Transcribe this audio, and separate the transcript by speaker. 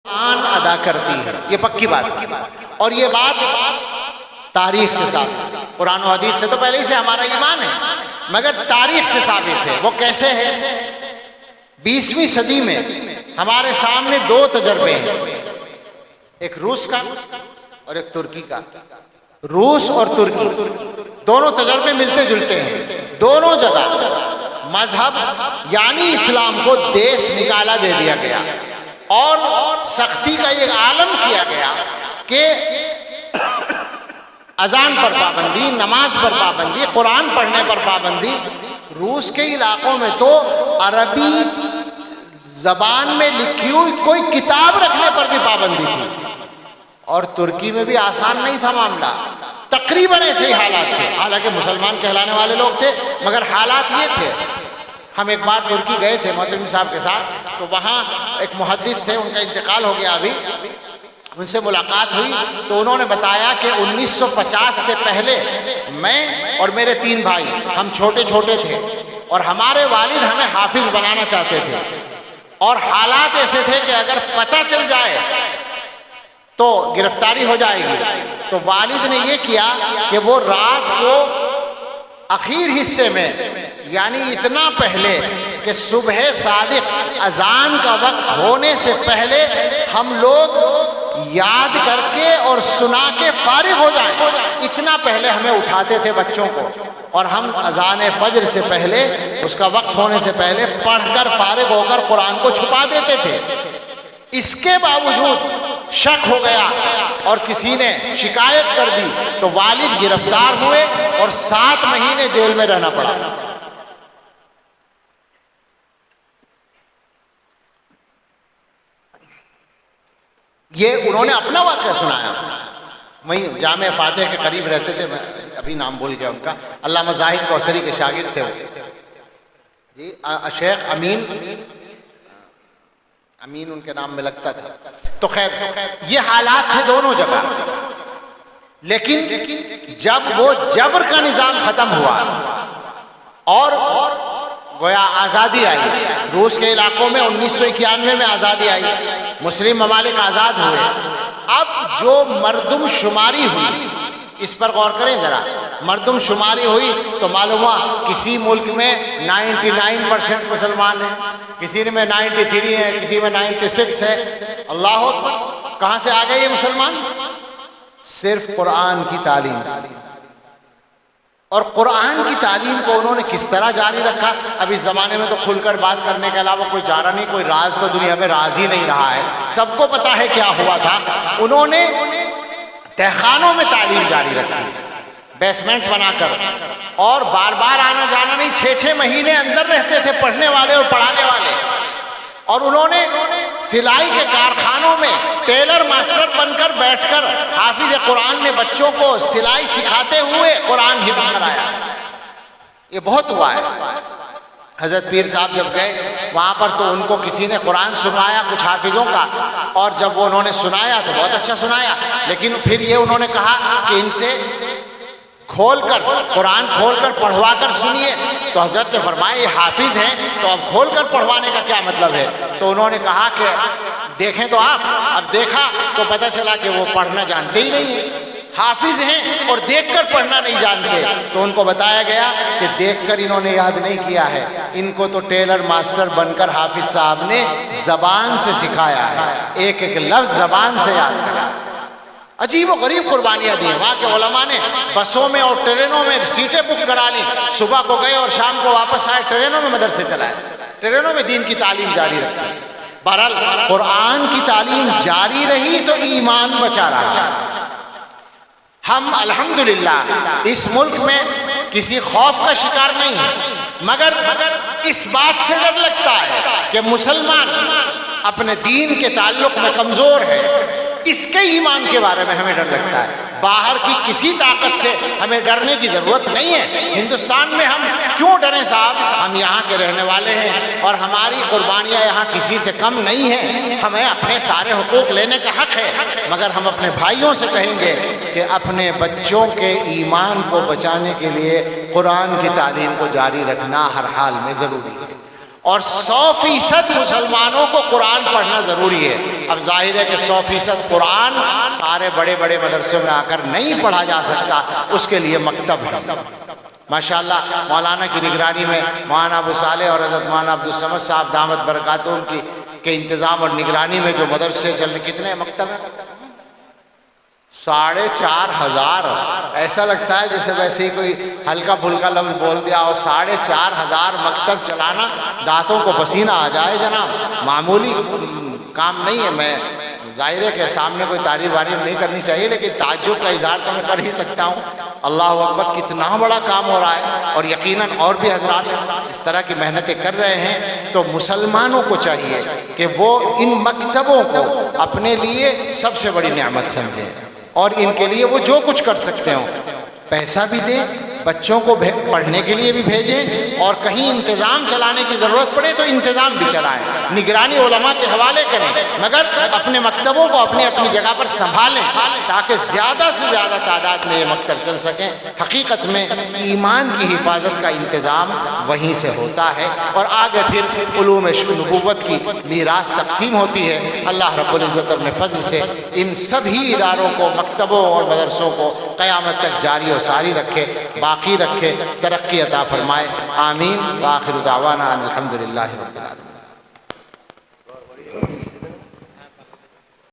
Speaker 1: آن ادا کرتی ہے، یہ پکی بات ہے، اور یہ بات تاریخ سے ثابت ہے۔ قرآن و حدیث سے تو پہلے ہی سے ہمارا ایمان ہے، مگر تاریخ سے ثابت ہے۔ وہ کیسے ہے؟ 20ویں صدی میں ہمارے سامنے دو تجربے ہیں، ایک روس کا اور ایک ترکی کا۔ روس اور ترکی دونوں تجربے ملتے جلتے ہیں، دونوں جگہ مذہب یعنی اسلام کو دیس نکالا دے دیا گیا، اور سختی کا یہ عالم کیا گیا کہ اذان پر پابندی، نماز پر پابندی، قرآن پڑھنے پر پابندی۔ روس کے علاقوں میں تو عربی زبان میں لکھی ہوئی کوئی کتاب رکھنے پر بھی پابندی تھی، اور ترکی میں بھی آسان نہیں تھا معاملہ، تقریباً ایسے ہی حالات تھے، حالانکہ مسلمان کہلانے والے لوگ تھے، مگر حالات یہ تھے۔ ہم ایک بار ترکی گئے تھے محترم صاحب کے ساتھ، تو وہاں ایک محدث تھے، ان کا انتقال ہو گیا ابھی، ان سے ملاقات ہوئی تو انہوں نے بتایا کہ 1950 سے پہلے میں اور میرے 3 بھائی، ہم چھوٹے چھوٹے تھے، اور ہمارے والد ہمیں حافظ بنانا چاہتے تھے، اور حالات ایسے تھے کہ اگر پتہ چل جائے تو گرفتاری ہو جائے گی۔ تو والد نے یہ کیا کہ وہ رات کو اخیر حصے میں، یعنی اتنا پہلے کہ صبح صادق اذان کا وقت ہونے سے پہلے ہم لوگ یاد کر کے اور سنا کے فارغ ہو جائیں، اتنا پہلے ہمیں اٹھاتے تھے بچوں کو، اور ہم اذان فجر سے پہلے، اس کا وقت ہونے سے پہلے پڑھ کر فارغ ہو کر قرآن کو چھپا دیتے تھے۔ اس کے باوجود شک ہو گیا اور کسی نے شکایت کر دی تو والد گرفتار ہوئے اور 7 مہینے جیل میں رہنا پڑا۔ یہ انہوں نے اپنا واقعہ سنایا، وہیں جامع فاتح کے قریب رہتے تھے، میں ابھی نام بھول گیا ان کا، علامہ زاہد کوثری کے شاگرد تھے وہ، جی شیخ امین ان کے نام میں لگتا تھا۔ تو خیر یہ حالات تھے دونوں جگہ، لیکن جب وہ جبر کا نظام ختم ہوا اور گویا آزادی آئی، روس کے علاقوں میں 1991 میں آزادی آئی، مسلم ممالک آزاد ہوئے، اب جو مردم شماری ہوئی، اس پر غور کریں ذرا، مردم شماری ہوئی تو معلوم ہوا کسی ملک میں 99% مسلمان ہیں، کسی میں 93 ہے، کسی میں 96 ہے۔ اللہ اکبر، کہاں سے آ گئے یہ مسلمان؟ صرف قرآن کی تعلیم سے، اور قرآن کی تعلیم کو انہوں نے کس طرح جاری رکھا؟ اب اس زمانے میں تو کھل کر بات کرنے کے علاوہ کوئی چارہ نہیں، کوئی راز تو دنیا میں راز ہی نہیں رہا ہے، سب کو پتا ہے کیا ہوا تھا۔ انہوں نے تہخانوں میں تعلیم جاری رکھی، بیسمنٹ بنا کر، اور بار بار آنا جانا نہیں، 6 مہینے اندر رہتے تھے پڑھنے والے اور پڑھانے والے، اور انہوں نے سلائی کے کارخانوں میں ٹیلر ماسٹر بن کر بیٹھ کر حافظ قرآن نے بچوں کو سلائی سکھاتے ہوئے قرآن حفظ کرایا۔ یہ بہت ہوا ہے۔ حضرت پیر صاحب جب گئے وہاں پر تو ان کو کسی نے قرآن سنایا کچھ حافظوں کا، اور جب وہ انہوں نے سنایا تو بہت اچھا سنایا، لیکن پھر یہ انہوں نے کہا کہ ان سے کھول کر قرآن کھول کر پڑھوا کر سنیے، تو حضرت نے فرمایا یہ حافظ ہیں تو اب کھول کر پڑھوانے کا کیا مطلب ہے؟ تو انہوں نے کہا کہ دیکھیں تو آپ، اب دیکھا تو پتہ چلا کہ وہ پڑھنا جانتے ہی نہیں ہیں، حافظ ہیں اور دیکھ کر پڑھنا نہیں جانتے۔ تو ان کو بتایا گیا کہ دیکھ کر انہوں نے یاد نہیں کیا ہے، ان کو تو ٹیلر ماسٹر بن کر حافظ صاحب نے زبان سے سکھایا ہے، ایک ایک لفظ زبان سے یاد کیا۔ عجیب و غریب قربانیاں دی ہیں وہاں کے علماء نے، بسوں میں اور ٹرینوں میں سیٹیں بک کرا لی، صبح کو گئے اور شام کو واپس آئے، ٹرینوں میں مدرسے چلائے، ٹرینوں میں دین کی تعلیم جاری رکھی۔ بہرحال قرآن کی تعلیم جاری رہی تو ایمان بچا رہا۔ ہم الحمدللہ اس ملک میں کسی خوف کا شکار نہیں ہیں، مگر اس بات سے ڈر لگتا ہے کہ مسلمان اپنے دین کے تعلق میں کمزور ہے، اس کے ایمان کے بارے میں ہمیں ڈر لگتا ہے۔ باہر کی کسی طاقت سے ہمیں ڈرنے کی ضرورت نہیں ہے۔ ہندوستان میں ہم کیوں ڈریں صاحب؟ ہم یہاں کے رہنے والے ہیں اور ہماری قربانیاں یہاں کسی سے کم نہیں ہیں، ہمیں اپنے سارے حقوق لینے کا حق ہے، مگر ہم اپنے بھائیوں سے کہیں گے کہ اپنے بچوں کے ایمان کو بچانے کے لیے قرآن کی تعلیم کو جاری رکھنا ہر حال میں ضروری ہے۔ اور 100% مسلمانوں کو قرآن پڑھنا ضروری ہے۔ اب ظاہر ہے کہ 100% قرآن سارے بڑے بڑے مدرسوں میں آ کر نہیں پڑھا جا سکتا، اس کے لیے مکتب ہے۔ ماشاءاللہ مولانا کی نگرانی میں مولانا ابو صالح اور حضرت مولانا عبدالصمد صاحب دامت برکاتہم کی کے انتظام اور نگرانی میں جو مدرسے چل رہے، کتنے مکتب ہیں؟ 4,500۔ ایسا لگتا ہے جیسے ویسے ہی کوئی ہلکا پھلکا لفظ بول دیا، اور 4,500 مکتب چلانا دانتوں کو پسینہ آ جائے جناب، معمولی کام نہیں ہے۔ میں ظاہر ہے کہ سامنے کوئی تعریف وارف نہیں کرنی چاہیے، لیکن تعجب کا اظہار تو میں کر ہی سکتا ہوں۔ اللہ اکبر، کتنا بڑا کام ہو رہا ہے، اور یقیناً اور بھی حضرات اس طرح کی محنتیں کر رہے ہیں۔ تو مسلمانوں کو چاہیے کہ وہ ان مکتبوں کو اپنے لیے سب سے بڑی نعمت سمجھیں، اور ان کے لیے وہ جو کچھ کر سکتے ہوں، پیسہ بھی دیں، بچوں کو پڑھنے کے لیے بھی بھیجیں، اور کہیں انتظام چلانے کی ضرورت پڑے تو انتظام بھی چلائیں، نگرانی علماء کے حوالے کریں، مگر اپنے مکتبوں کو اپنی اپنی جگہ پر سنبھالیں تاکہ زیادہ سے زیادہ تعداد میں یہ مکتب چل سکیں۔ حقیقت میں ایمان کی حفاظت کا انتظام وہیں سے ہوتا ہے، اور آگے پھر علوم نبوت کی میراث تقسیم ہوتی ہے۔ اللہ رب العزت اپنے فضل سے ان سبھی اداروں کو، مکتبوں اور مدرسوں کو قیامت تک جاری و ساری رکھے، باقی رکھے، ترقی عطا فرمائے، آمین۔ وآخر دعوانا الحمدللہ رب العالمین۔